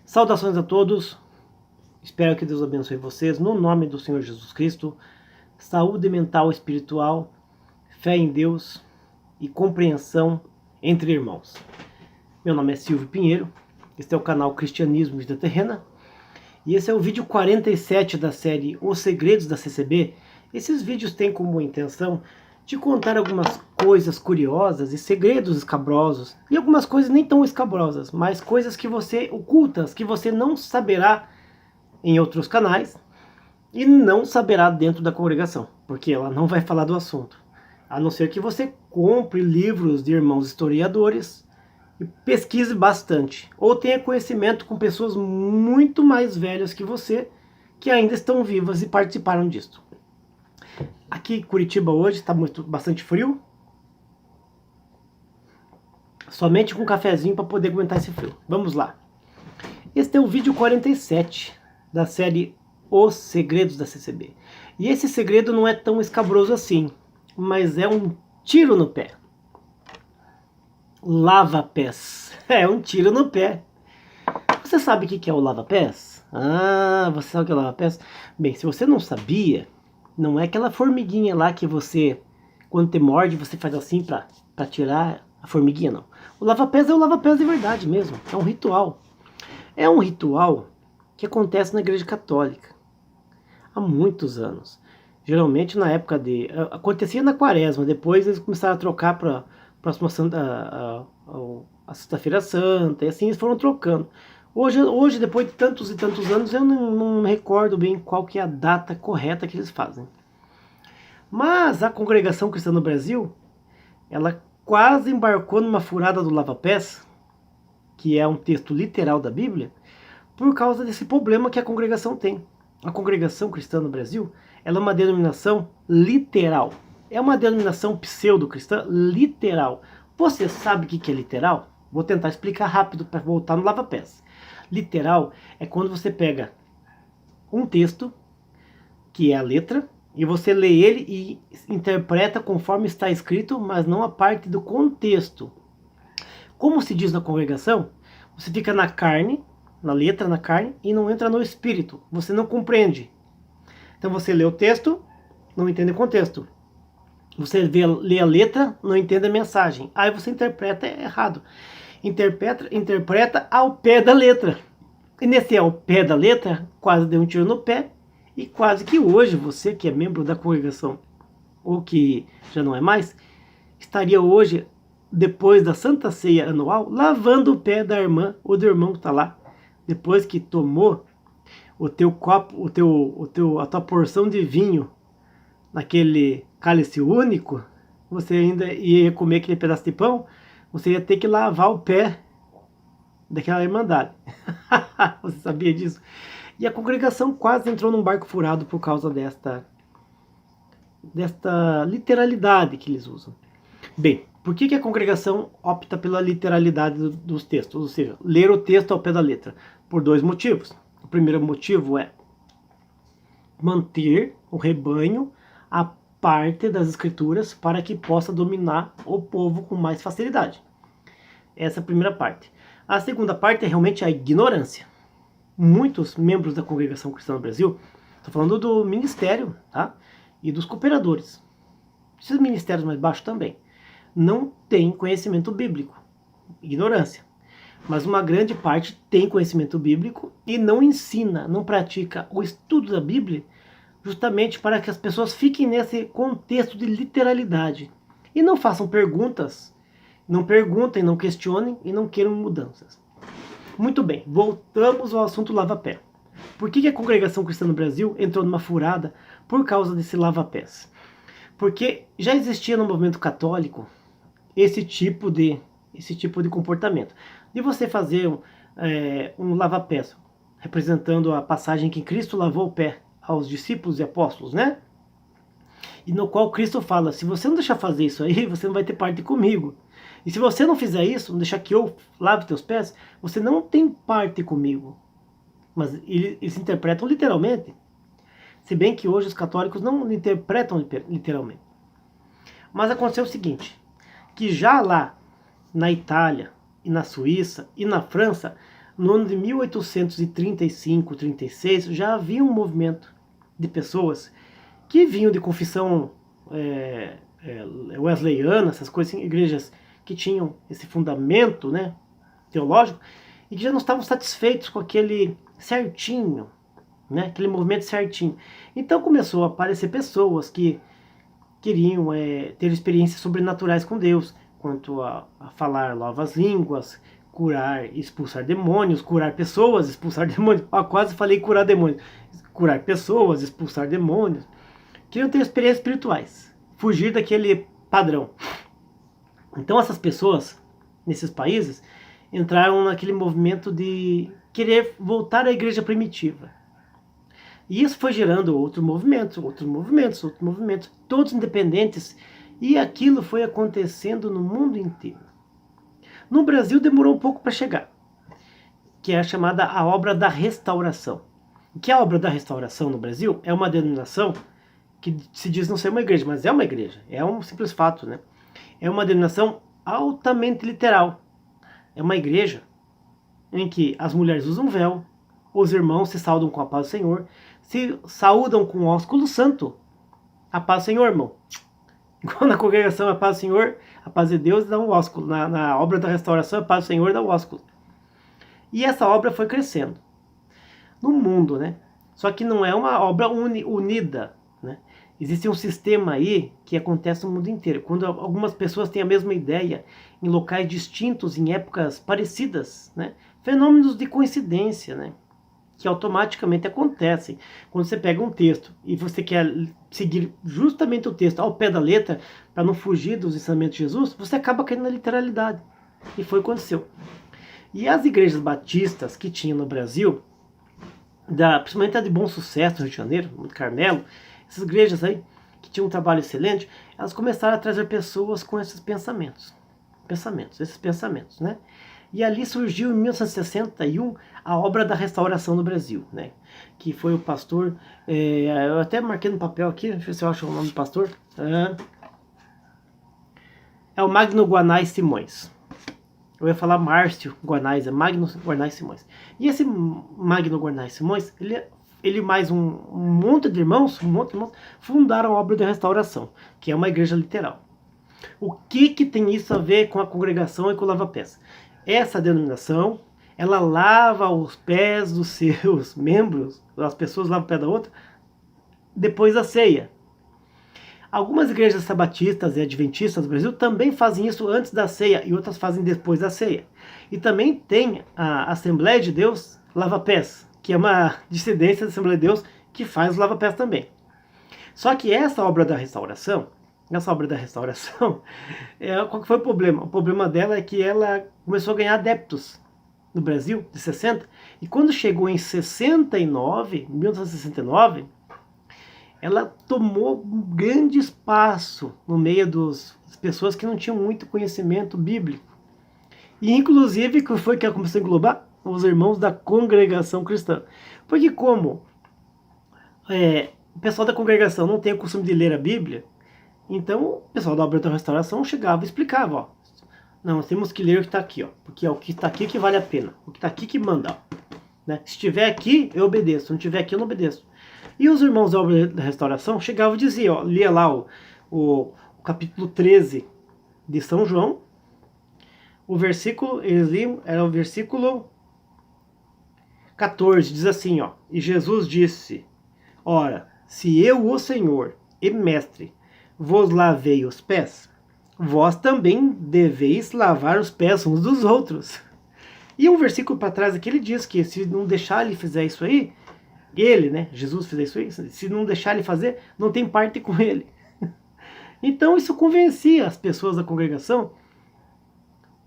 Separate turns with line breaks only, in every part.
Saudações a todos, espero que Deus abençoe vocês, no nome do Senhor Jesus Cristo. Saúde mental e espiritual, fé em Deus e compreensão entre irmãos. Meu nome é Silvio Pinheiro, este é o canal Cristianismo Vida Terrena, e esse é o vídeo 47 da série Os Segredos da CCB. Esses vídeos têm como intenção de contar algumas coisas curiosas e segredos escabrosos, e algumas coisas nem tão escabrosas, mas coisas que você ocultas, que você não saberá em outros canais, e não saberá dentro da congregação, porque ela não vai falar do assunto, a não ser que você compre livros de irmãos historiadores e pesquise bastante, ou tenha conhecimento com pessoas muito mais velhas que você, que ainda estão vivas e participaram disso. Aqui em Curitiba hoje está bastante frio, somente com um cafezinho para poder aguentar esse frio. Vamos lá. Este é o vídeo 47 da série Os Segredos da CCB. E esse segredo não é tão escabroso assim, mas é um tiro no pé. Lava-pés. É um tiro no pé. Você sabe o que é o lava-pés? Ah, você sabe o que é o lava-pés? Bem, se você não sabia, não é aquela formiguinha lá que você, quando te morde, você faz assim pra tirar a formiguinha, não. O lava-pés é o lava-pés de verdade mesmo. É um ritual. É um ritual que acontece na Igreja Católica há muitos anos. Geralmente na época de... acontecia na Quaresma, depois eles começaram a trocar para próxima a Sexta-feira Santa, e assim eles foram trocando. Hoje, depois de tantos e tantos anos, eu não recordo bem qual que é a data correta que eles fazem. Mas a Congregação Cristã no Brasil, ela quase embarcou numa furada do lava-pés, que é um texto literal da Bíblia, por causa desse problema que a congregação tem. A Congregação Cristã no Brasil, ela é uma denominação literal. É uma denominação pseudo-cristã literal. Você sabe o que é literal? Vou tentar explicar rápido para voltar no lava-pés. Literal é quando você pega um texto, que é a letra, e você lê ele e interpreta conforme está escrito, mas não a parte do contexto. Como se diz na congregação, você fica na carne, na letra, na carne, e não entra no espírito. Você não compreende. Então você lê o texto, não entende o contexto. Você lê a letra, não entende a mensagem. Aí você interpreta errado. Interpreta ao pé da letra. E nesse ao pé da letra, quase deu um tiro no pé. E quase que hoje você, que é membro da congregação, ou que já não é mais, estaria hoje, depois da Santa Ceia anual, lavando o pé da irmã ou do irmão que está lá, depois que tomou o teu copo, a tua porção de vinho naquele cálice único, você ainda ia comer aquele pedaço de pão, você ia ter que lavar o pé daquela irmandade. Você sabia disso? E a congregação quase entrou num barco furado por causa desta literalidade que eles usam. Bem, por que a congregação opta pela literalidade dos textos? Ou seja, ler o texto ao pé da letra? Por dois motivos. O primeiro motivo é manter o rebanho a parte das escrituras para que possa dominar o povo com mais facilidade. Essa é a primeira parte. A segunda parte é realmente a ignorância. Muitos membros da Congregação Cristã no Brasil, estou falando do ministério, tá? E dos cooperadores, esses ministérios mais baixos também, não têm conhecimento bíblico, ignorância. Mas uma grande parte tem conhecimento bíblico e não ensina, não pratica o estudo da Bíblia, justamente para que as pessoas fiquem nesse contexto de literalidade e não façam perguntas, não perguntem, não questionem e não queiram mudanças. Muito bem, voltamos ao assunto lava-pé. Por que a Congregação Cristã no Brasil entrou numa furada por causa desse lava-pés? Porque já existia no movimento católico esse tipo de comportamento. De você fazer um lava-pés, representando a passagem que Cristo lavou o pé aos discípulos e apóstolos, né? E no qual Cristo fala, se você não deixar fazer isso aí, você não vai ter parte comigo. E se você não fizer isso, não deixar que eu lave teus pés, você não tem parte comigo. Mas eles interpretam literalmente. Se bem que hoje os católicos não interpretam literalmente. Mas aconteceu o seguinte, que já lá na Itália e na Suíça e na França, no ano de 1835, 36, já havia um movimento de pessoas que vinham de confissão wesleyana, essas coisas, assim, igrejas que tinham esse fundamento, né, teológico, e que já não estavam satisfeitos com aquele certinho, né, aquele movimento certinho. Então começou a aparecer pessoas que queriam ter experiências sobrenaturais com Deus, quanto a falar novas línguas, curar, expulsar demônios, curar pessoas, expulsar demônios. Quase falei curar demônios. Curar pessoas, expulsar demônios. Queriam ter experiências espirituais, fugir daquele padrão. Então essas pessoas, nesses países, entraram naquele movimento de querer voltar à igreja primitiva. E isso foi gerando outros movimentos, todos independentes, e aquilo foi acontecendo no mundo inteiro. No Brasil demorou um pouco para chegar, que é a chamada a obra da restauração. O que é a obra da restauração no Brasil? É uma denominação que se diz não ser uma igreja, mas é uma igreja, é um simples fato, né? É uma denominação altamente literal. É uma igreja em que as mulheres usam véu, os irmãos se saudam com a paz do Senhor, se saúdam com o ósculo santo. A paz do Senhor, irmão. Igual na congregação, a paz do Senhor, a paz de Deus dá um ósculo. Na obra da restauração, a paz do Senhor dá um ósculo. E essa obra foi crescendo no mundo, né? Só que não é uma obra unida, né? Existe um sistema aí que acontece no mundo inteiro. Quando algumas pessoas têm a mesma ideia em locais distintos, em épocas parecidas, né? Fenômenos de coincidência, né? Que automaticamente acontecem. Quando você pega um texto e você quer seguir justamente o texto ao pé da letra, para não fugir dos ensinamentos de Jesus, você acaba caindo na literalidade. E foi o que aconteceu. E as igrejas batistas que tinha no Brasil, principalmente a de Bom Sucesso, no Rio de Janeiro, no Carmelo, essas igrejas aí, que tinham um trabalho excelente, elas começaram a trazer pessoas com esses pensamentos, né? E ali surgiu em 1961 a obra da restauração no Brasil, né? Que foi o pastor, eu até marquei no papel aqui, deixa eu ver se eu acho o nome do pastor, é o Magno Guanais Simões. Eu ia falar Márcio Guanais, é Magno Guanais Simões. E esse Magno Guanais Simões, ele mais um monte de irmãos, fundaram a obra da restauração, que é uma igreja literal. O que tem isso a ver com a congregação e com o lava-pés? Essa denominação, ela lava os pés dos seus membros, as pessoas lavam o pé da outra, depois da ceia. Algumas igrejas sabatistas e adventistas do Brasil também fazem isso antes da ceia e outras fazem depois da ceia. E também tem a Assembleia de Deus Lava-Pés, que é uma dissidência da Assembleia de Deus que faz o lava-pés também. Só que essa obra da restauração, qual que foi o problema? O problema dela é que ela começou a ganhar adeptos no Brasil, de 60, e quando chegou em 1969, ela tomou um grande espaço no meio das pessoas que não tinham muito conhecimento bíblico. E inclusive, que foi que ela começou a englobar? Os irmãos da congregação cristã. Porque como o pessoal da congregação não tem o costume de ler a Bíblia, então o pessoal da obra da restauração chegava e explicava, ó, não, nós temos que ler o que está aqui, ó, porque é o que está aqui que vale a pena, o que está aqui que manda, né? Se estiver aqui, eu obedeço, se não estiver aqui, eu não obedeço. E os irmãos da obra da restauração chegavam e diziam, ó, lia lá o capítulo 13 de São João, o versículo, eles liam, era o versículo 14, diz assim, ó, e Jesus disse, ora, se eu, o Senhor e Mestre, vos lavei os pés, vós também deveis lavar os pés uns dos outros. E um versículo para trás aqui ele diz que se não deixar ele fazer isso aí, ele, né, Jesus fizer isso aí, se não deixar ele fazer, não tem parte com ele. Então isso convencia as pessoas da congregação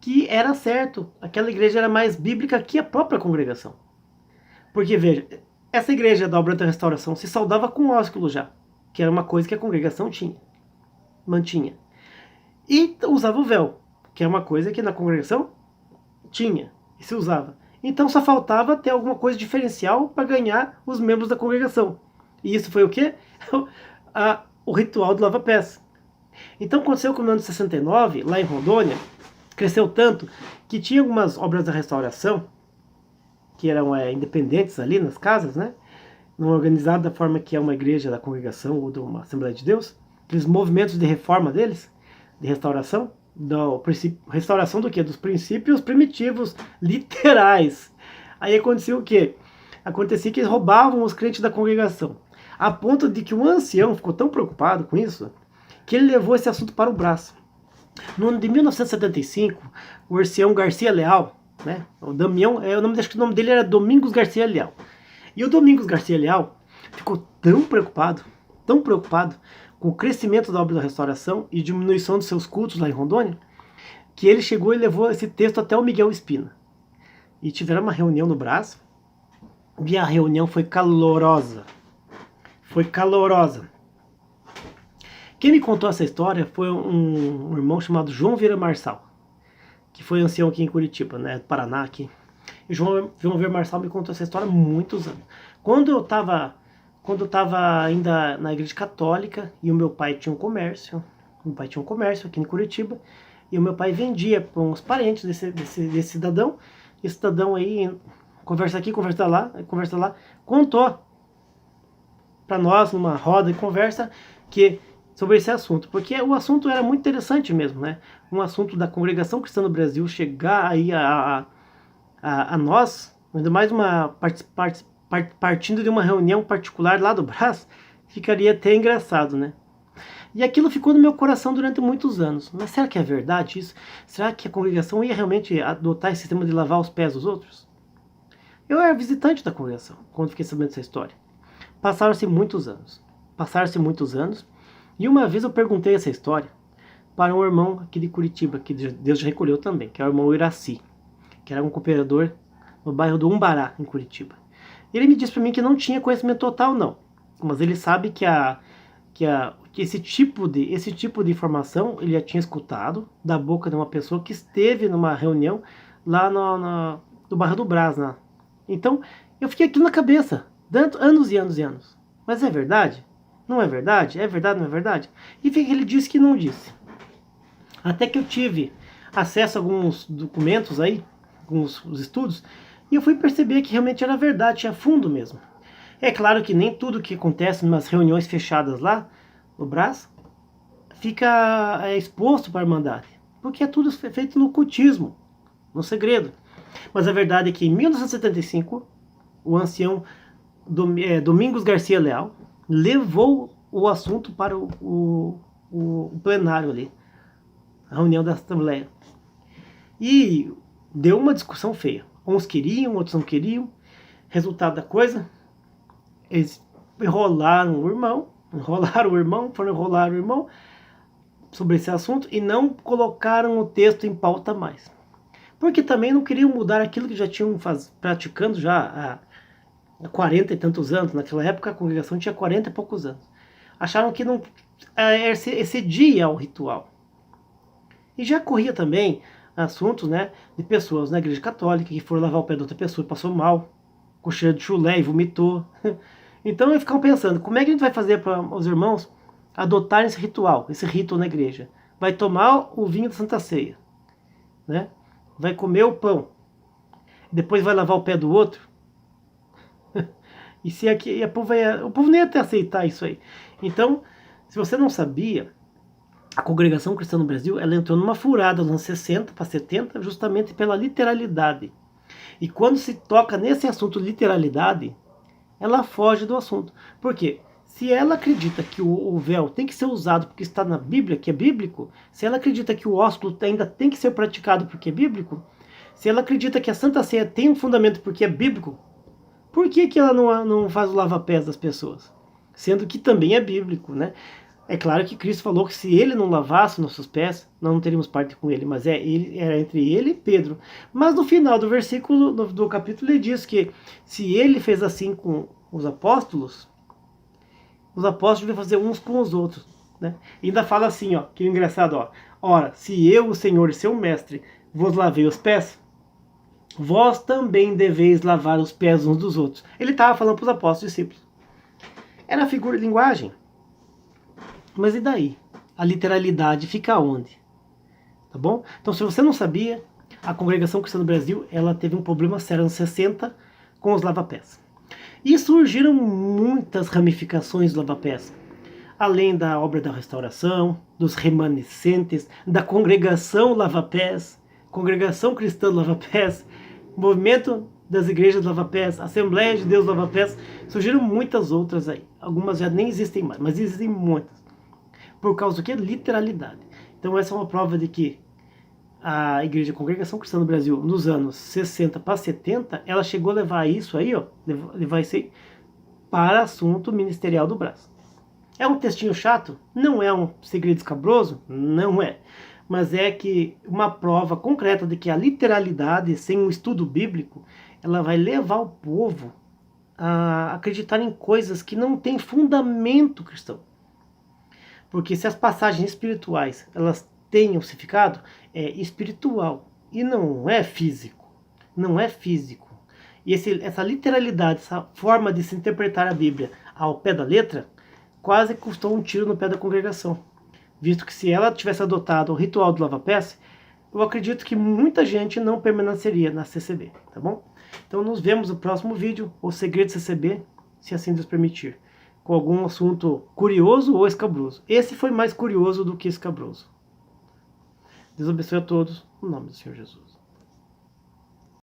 que era certo, aquela igreja era mais bíblica que a própria congregação. Porque veja, essa igreja da obra da restauração se saudava com ósculo já, que era uma coisa que a congregação mantinha. E usava o véu, que é uma coisa que na congregação tinha e se usava. Então só faltava ter alguma coisa diferencial para ganhar os membros da congregação. E isso foi o quê? O ritual do lava-pés. Então aconteceu que no ano de 69, lá em Rondônia, cresceu tanto que tinha algumas obras da restauração que eram independentes ali nas casas, né? Não organizado da forma que é uma igreja da congregação ou de uma Assembleia de Deus, aqueles movimentos de reforma deles, de restauração, restauração do quê? Dos princípios primitivos, literais. Aí acontecia o quê? Acontecia que eles roubavam os crentes da congregação, a ponto de que o ancião ficou tão preocupado com isso, que ele levou esse assunto para o braço. No ano de 1975, o ancião Garcia Leal, né, o Damião, acho que o nome dele era Domingos Garcia Leal. E o Domingos Garcia Leal ficou tão preocupado com o crescimento da obra da restauração e diminuição dos seus cultos lá em Rondônia, que ele chegou e levou esse texto até o Miguel Espina. E tiveram uma reunião no Brás, e a reunião foi calorosa. Foi calorosa. Quem me contou essa história foi um irmão chamado João Vieira Marçal, que foi ancião aqui em Curitiba, né, do Paraná aqui. E João Vieira Marçal me contou essa história há muitos anos. Quando eu estava ainda na igreja católica, e o meu pai tinha um comércio aqui em Curitiba, e o meu pai vendia para uns parentes desse cidadão. Esse cidadão aí, conversa aqui, conversa lá, contou para nós, numa roda de conversa, sobre esse assunto, porque o assunto era muito interessante mesmo, né? Um assunto da Congregação Cristã do Brasil chegar aí a nós, ainda mais partindo de uma reunião particular lá do Brás, ficaria até engraçado, né? E aquilo ficou no meu coração durante muitos anos. Mas será que é verdade isso? Será que a congregação ia realmente adotar esse sistema de lavar os pés dos outros? Eu era visitante da congregação quando fiquei sabendo dessa história. Passaram-se muitos anos. E uma vez eu perguntei essa história para um irmão aqui de Curitiba, que Deus já recolheu também, que é o irmão Iraci, que era um cooperador no bairro do Umbará, em Curitiba. Ele me disse para mim que não tinha conhecimento total, não. Mas ele sabe que esse tipo de informação ele já tinha escutado da boca de uma pessoa que esteve numa reunião lá no bairro do Brás. Né? Então, eu fiquei aquilo na cabeça, anos e anos e anos. Mas é verdade? Não é verdade? É verdade, não é verdade? E ele disse que não disse. Até que eu tive acesso a alguns documentos aí, alguns estudos, e eu fui perceber que realmente era verdade, tinha fundo mesmo. É claro que nem tudo que acontece em umas reuniões fechadas lá no Brás fica exposto para a Irmandade, porque é tudo feito no cultismo, no segredo. Mas a verdade é que em 1975, o ancião Domingos Garcia Leal levou o assunto para o plenário ali, a reunião da Assembleia. E deu uma discussão feia. Uns queriam, outros não queriam. Resultado da coisa, eles enrolaram o irmão sobre esse assunto e não colocaram o texto em pauta mais. Porque também não queriam mudar aquilo que já tinham praticando já há 40 e tantos anos. Naquela época a congregação tinha 40 e poucos anos. Acharam que não excedia ao ritual. E já corria também assuntos, né, de pessoas na igreja católica que foram lavar o pé de outra pessoa e passou mal, com cheiro de chulé e vomitou. Então eu ficava pensando, como é que a gente vai fazer para os irmãos adotarem esse ritual, esse rito na igreja? Vai tomar o vinho da Santa Ceia, né? Vai comer o pão, depois vai lavar o pé do outro. E o povo nem ia até aceitar isso aí. Então, se você não sabia, a Congregação Cristã no Brasil, ela entrou numa furada nos anos 60 para 70, justamente pela literalidade. E quando se toca nesse assunto literalidade, ela foge do assunto. Por quê? Se ela acredita que o véu tem que ser usado porque está na Bíblia, que é bíblico, se ela acredita que o ósculo ainda tem que ser praticado porque é bíblico, se ela acredita que a Santa Ceia tem um fundamento porque é bíblico, por que ela não faz o lava-pés das pessoas? Sendo que também é bíblico, né? É claro que Cristo falou que se ele não lavasse nossos pés, nós não teríamos parte com ele, mas era entre ele e Pedro. Mas no final do versículo, do capítulo, ele diz que se ele fez assim com os apóstolos devem fazer uns com os outros. Né? E ainda fala assim, ó, que engraçado, ó. Ora, se eu, o Senhor e seu mestre, vos lavei os pés, vós também deveis lavar os pés uns dos outros. Ele estava falando para os apóstolos e discípulos. Era figura de linguagem. Mas e daí? A literalidade fica onde? Tá bom? Então, se você não sabia, a Congregação Cristã do Brasil, ela teve um problema sério nos 60, com os lava-pés. E surgiram muitas ramificações do lava-pés, além da obra da restauração, dos remanescentes, da congregação lava-pés, congregação cristã lava-pés, movimento das igrejas lava-pés, Assembleia de Deus lava-pés, surgiram muitas outras aí. Algumas já nem existem mais, mas existem muitas. Por causa do que? Literalidade. Então essa é uma prova de que a Igreja Congregação Cristã no Brasil, nos anos 60 para 70, ela chegou a levar isso aí, ó, levar isso aí para assunto ministerial do Brás. É um textinho chato? Não é um segredo escabroso? Não é. Mas é que uma prova concreta de que a literalidade, sem um estudo bíblico, ela vai levar o povo a acreditar em coisas que não têm fundamento cristão. Porque se as passagens espirituais elas têm um significado, é espiritual e não é físico. Não é físico. E essa literalidade, essa forma de se interpretar a Bíblia ao pé da letra, quase custou um tiro no pé da congregação. Visto que se ela tivesse adotado o ritual do lava-pés, eu acredito que muita gente não permaneceria na CCB, tá bom? Então nos vemos no próximo vídeo, o Segredo CCB, se assim Deus permitir, com algum assunto curioso ou escabroso. Esse foi mais curioso do que escabroso. Deus abençoe a todos, no nome do Senhor Jesus.